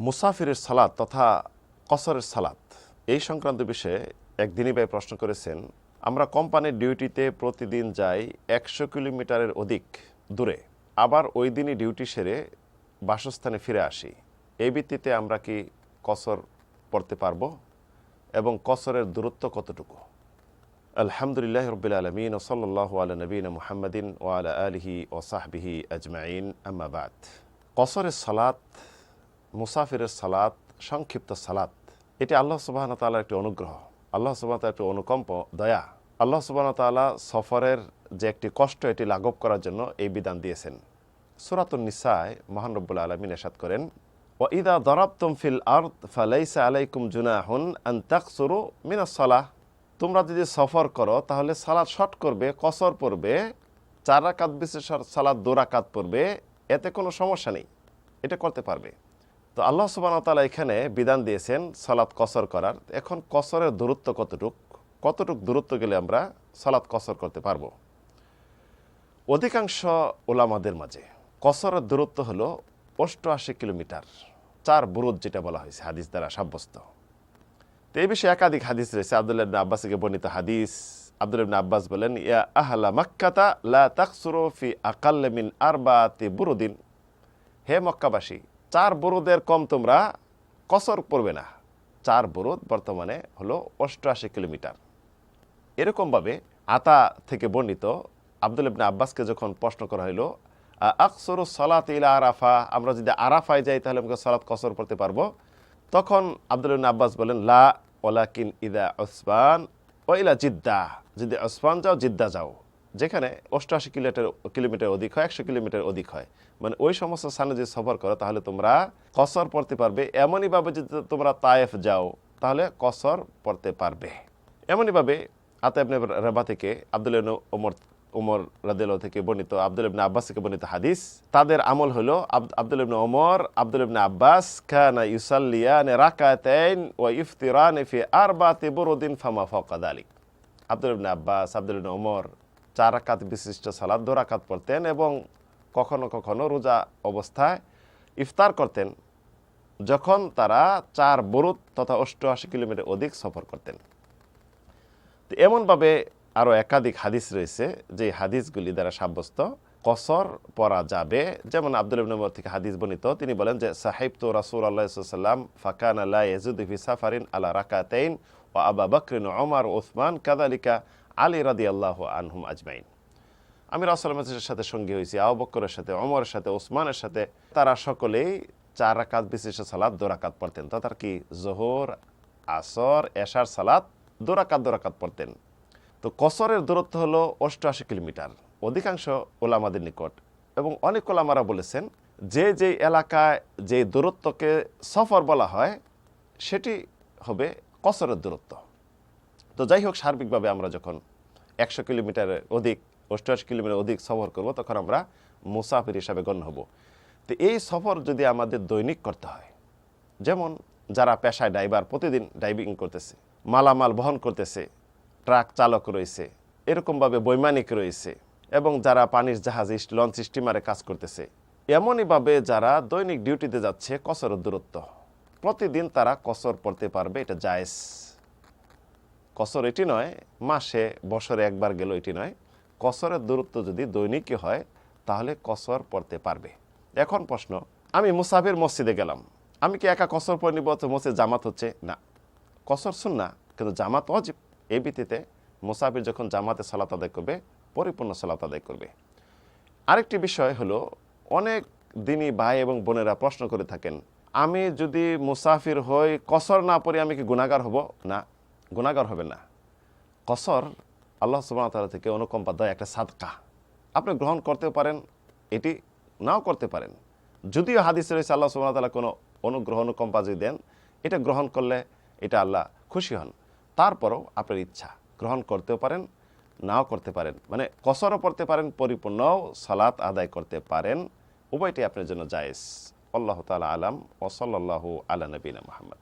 মুসাফিরের সালাত তথা কসরের সালাত এই সংক্রান্ত বিষয়ে একদিনই ভাই প্রশ্ন করেছেন। আমরা কোম্পানির ডিউটিতে প্রতিদিন যাই 100 কিলোমিটারের অধিক দূরে, আবার ওই দিনই ডিউটি সেরে বাসস্থানে ফিরে আসি। এই ভিত্তিতে আমরা কি কসর পড়তে পারবো এবং কসরের দূরত্ব কতটুকু? আলহামদুলিল্লাহ রাব্বিল আলামিন ওয়া সাল্লাল্লাহু আলা নবিয়িনা মুহাম্মাদিন ওয়া আলা আলিহি ওয়া সাহবিহি আজমাইন, আম্মা বাদ। কসরের সালাত, মুসাফিরের সালাত, সংক্ষিপ্ত সালাত, এটি আল্লাহ সুবহানাহু ওয়া তাআলার একটি অনুগ্রহ, আল্লাহ সুবহানাহু ওয়া তাআলার একটি অনুকম্প, দয়া। আল্লাহ সুবহানাহু ওয়া তাআলা সফরের যে একটি কষ্ট এটি লাঘব করার জন্য এই বিধান দিয়েছেন। সূরাতুন নিসায় মহান রব্বুল আলামিন ইরশাদ করেন, ওয়া ইযা দারাবতুম ফিল আরদ ফালাইসা আলাইকুম জুনাহুন আন তাকসুরু মিনাস সালাহ। তোমরা যদি সফর করো তাহলে সালাত শর্ট করবে, কসর পড়বে, 4 রাকাত বিশিষ্ট সালাত 2 রাকাত পড়বে, এতে কোনো সমস্যা নেই, এটা করতে পারবে। তো আল্লাহ সুবহানাহু ওয়া তাআলা এখানে বিধান দিয়েছেন সালাত কসর করার। এখন কসরের দূরত্ব কতটুক দূরত্ব গেলে আমরা সালাত কসর করতে পারবো? অধিকাংশ ওলামাদের মাঝে কসরের দূরত্ব হলো 88 কিলোমিটার, 4 বুরুদ যেটা বলা হয়েছে হাদিস দ্বারা সাব্যস্ত। তো এই বিষয়ে একাধিক হাদিস রয়েছে। আব্দুল্লাহ ইবনে আব্বাস থেকে বর্ণিত হাদিস। আব্দুল্লাহ ইবনে আব্বাস বলেন, ইয়া আহলা মাক্কাতা লা তাকসুরু ফি আকাল্ল মিন 4 বুরুদিন। হে মক্কাবাসী, 4 বুরুদের কম তোমরা কসর পড়বে না। 4 বুরুদ বর্তমানে হলো 88 কিলোমিটার। এরকমভাবে আতা থেকে বর্ণিত আব্দুল্লাহ ইবনে আব্বাসকে যখন প্রশ্ন করা হলো, আকসরু সালাত ইলা আরাফা, আমরা যদি আরাফায় যাই তাহলে আমরা সালাত কসর পড়তে পারবো? তখন আব্দুল্লাহ ইবনে আব্বাস বলেন, লা ওয়ালাকিন ইদা উসবান ওয়া ইলা জিদ্দাহ, যদি উসবান যাও, জিদ্দা যাও, যেখানে 88 কিলোমিটার অধিক হয়, 100 কিলোমিটার অধিক হয়, মানে ওই সমস্ত স্থানে যদি সফর করো তাহলে তোমরা কসর পড়তে পারবে। এমনইভাবে যদি তোমরা তায়েফ যাও তাহলে কসর পড়তে পারবে। এমনইভাবে আতা ইবনে রাবা থেকে আব্দুল্লাহ ইবনে ওমর রাদিয়াল্লাহু থেকে বর্ণিত, আব্দুল্লাহ ইবনে আব্বাস থেকে বর্ণিত হাদিস, তাদের আমল হলো আব্দুল্লাহ ইবনে ওমর, আব্দুল্লাহ ইবনে আব্বাস কানা ইউসাল্লিয়ানি রাকাতাইন ওয়া ইফতিরানি ফি 4 বুরুদিন ফামা ফাওকা যালিক। আব্দুল্লাহ ইবনে আব্বাস, আব্দুল্লাহ ইবনে ওমর 4 রাকাত বিশিষ্ট সালাত 2 রাকাত পড়তেন এবং কখনো কখনো রোজা অবস্থায় ইফতার করতেন যখন তারা 4 বুরুদ তথা 88 কিলোমিটার অধিক সফর করতেন। তো এমনভাবে আরও একাধিক হাদিস রয়েছে যে হাদিসগুলি দ্বারা সাব্যস্ত কসর পড়া যাবে। যেমন আব্দুল্লাহ ইবনে ওমর থেকে হাদিস বর্ণিত, তিনি বলেন যে সাহিবতু রাসূলুল্লাহ সাল্লাল্লাহু আলাইহি ওয়াসাল্লাম ফাকানা লা ইয়াজিদু ফি সাফারিন আলা রাকাতাইন ওয়া আবু বকর ওয়া ওমর ওয়া উসমান কাযালিকা আলী রাদিয়াল্লাহু আনহুম আজমাইন। আমি রাসূলের সাথে সঙ্গী হয়েছি, আবু বকরের সাথে, ওমরের সাথে, উসমানের সাথে, তারা সকলেই 4 রাকাত বিশিষ্ট সালাত 2 রাকাত পড়তেন। তথা কি যোহর, আসর, এশার সালাত 2 রাকাত পড়তেন। তো কসরের দূরত্ব হলো 88 কিলোমিটার অধিকাংশ ওলামাদের নিকট, এবং অনেক ওলামারা বলেছেন যে এলাকায় যে দূরত্বকে সফর বলা হয় সেটি হবে কসরের দূরত্ব। তো যাই হোক, সার্বিকভাবে আমরা যখন 100 কিলোমিটারের অধিক, 88 কিলোমিটার অধিক সফর করব তখন আমরা মুসাফির হিসাবে গণ্য হব। তো এই সফর যদি আমাদের দৈনিক করতে হয়, যেমন যারা পেশায় ড্রাইভার, প্রতিদিন ড্রাইভিং করতেছে, মালামাল বহন করতেছে, ট্রাক চালক রয়েছে, এরকমভাবে বৈমানিক রয়েছে, এবং যারা পানির জাহাজ, লঞ্চ, স্টিমারে কাজ করতেছে, এমনইভাবে যারা দৈনিক ডিউটিতে যাচ্ছে, কসরের দূরত্ব প্রতিদিন তারা কসর পড়তে পারবে, এটা জায়েজ। কসর এটি নয় মাসে বছরে একবার গেল, এটি নয়। কসরের দূরত্ব যদি দৈনিকই হয় তাহলে কসর পড়তে পারবে। এখন প্রশ্ন, আমি মুসাফির মসজিদে গেলাম, আমি কি একা কসর পড়ে নিব? মসজিদ জামাত হচ্ছে না, কসর সুন্নাহ কিন্তু জামাত ওয়াজিব। এই ভিত্তিতে মুসাফির যখন জামাতে সালাত আদায় করবে, পরিপূর্ণ সালাত আদায় করবে। আরেকটি বিষয় হলো, অনেক দিনই ভাই এবং বোনেরা প্রশ্ন করে থাকেন, আমি যদি মুসাফির হই, কসর না পড়ি, আমি কি গুনাহগার হব? না, গুনাহগার হবে না। কসর আল্লাহ সুবহানাহু ওয়া তাআলা থেকে অনুকম্পা দেয় একটা সাদকা, আপনি গ্রহণ করতেও পারেন, এটি নাও করতে পারেন। যদিও হাদিসে রয়েছে আল্লাহ সুবহানাহু ওয়া তাআলা কোনো অনুগ্রহ, অনুকম্পা যদি দেন, এটা গ্রহণ করলে এটা আল্লাহ খুশি হন। তারপরও আপনার ইচ্ছা, গ্রহণ করতেও পারেন, নাও করতে পারেন, মানে কসরও পড়তে পারেন, পরিপূর্ণ সালাত আদায় করতে পারেন, উভয়টি আপনার জন্য জায়েজ। আল্লাহু তাআলা আলাম ওয়া সাল্লাল্লাহু আলা নবিয়িনা মুহাম্মদ।